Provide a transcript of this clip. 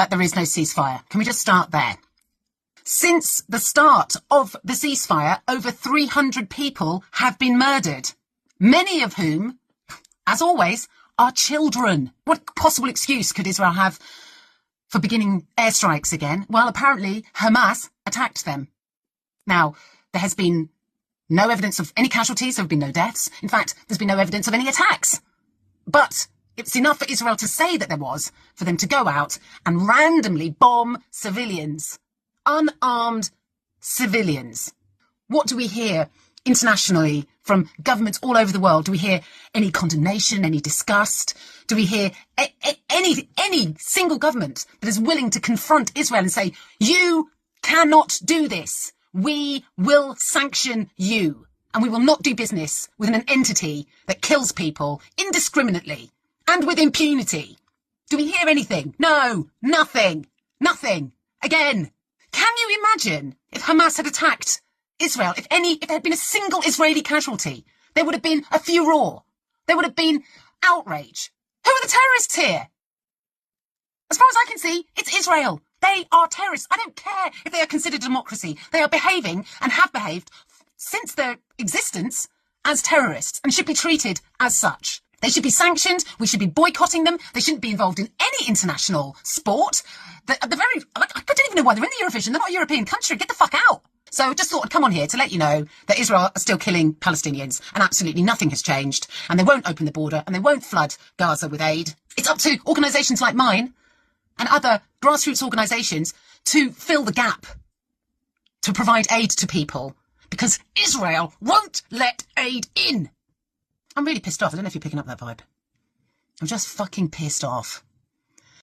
that there is no ceasefire. Can we just start there? Since the start of the ceasefire, over 300 people have been murdered, many of whom, as always, are children. What possible excuse could Israel have for beginning airstrikes again? Well, apparently Hamas attacked them. Now, there has been no evidence of any casualties. There have been no deaths. In fact, there's been no evidence of any attacks. But it's enough for Israel to say that there was, for them to go out and randomly bomb civilians, unarmed civilians. What do we hear internationally from governments all over the world? Do we hear any condemnation, any disgust? Do we hear any single government that is willing to confront Israel and say, you cannot do this. We will sanction you, and we will not do business with an entity that kills people indiscriminately and with impunity? Do we hear anything? No, nothing. Again, can you imagine if Hamas had attacked Israel, if there had been a single Israeli casualty? There would have been a furore. There would have been outrage. Who are the terrorists here? As far as I can see, it's Israel. They are terrorists. I don't care if they are considered a democracy. They are behaving and have behaved since their existence as terrorists and should be treated as such. They should be sanctioned. We should be boycotting them. They shouldn't be involved in any international sport. I don't even know why they're in the Eurovision. They're not a European country. Get the fuck out. So just thought I'd come on here to let you know that Israel are still killing Palestinians and absolutely nothing has changed, and they won't open the border and they won't flood Gaza with aid. It's up to organisations like mine and other grassroots organisations to fill the gap, to provide aid to people, because Israel won't let aid in. I'm really pissed off. I don't know if you're picking up that vibe. I'm just fucking pissed off.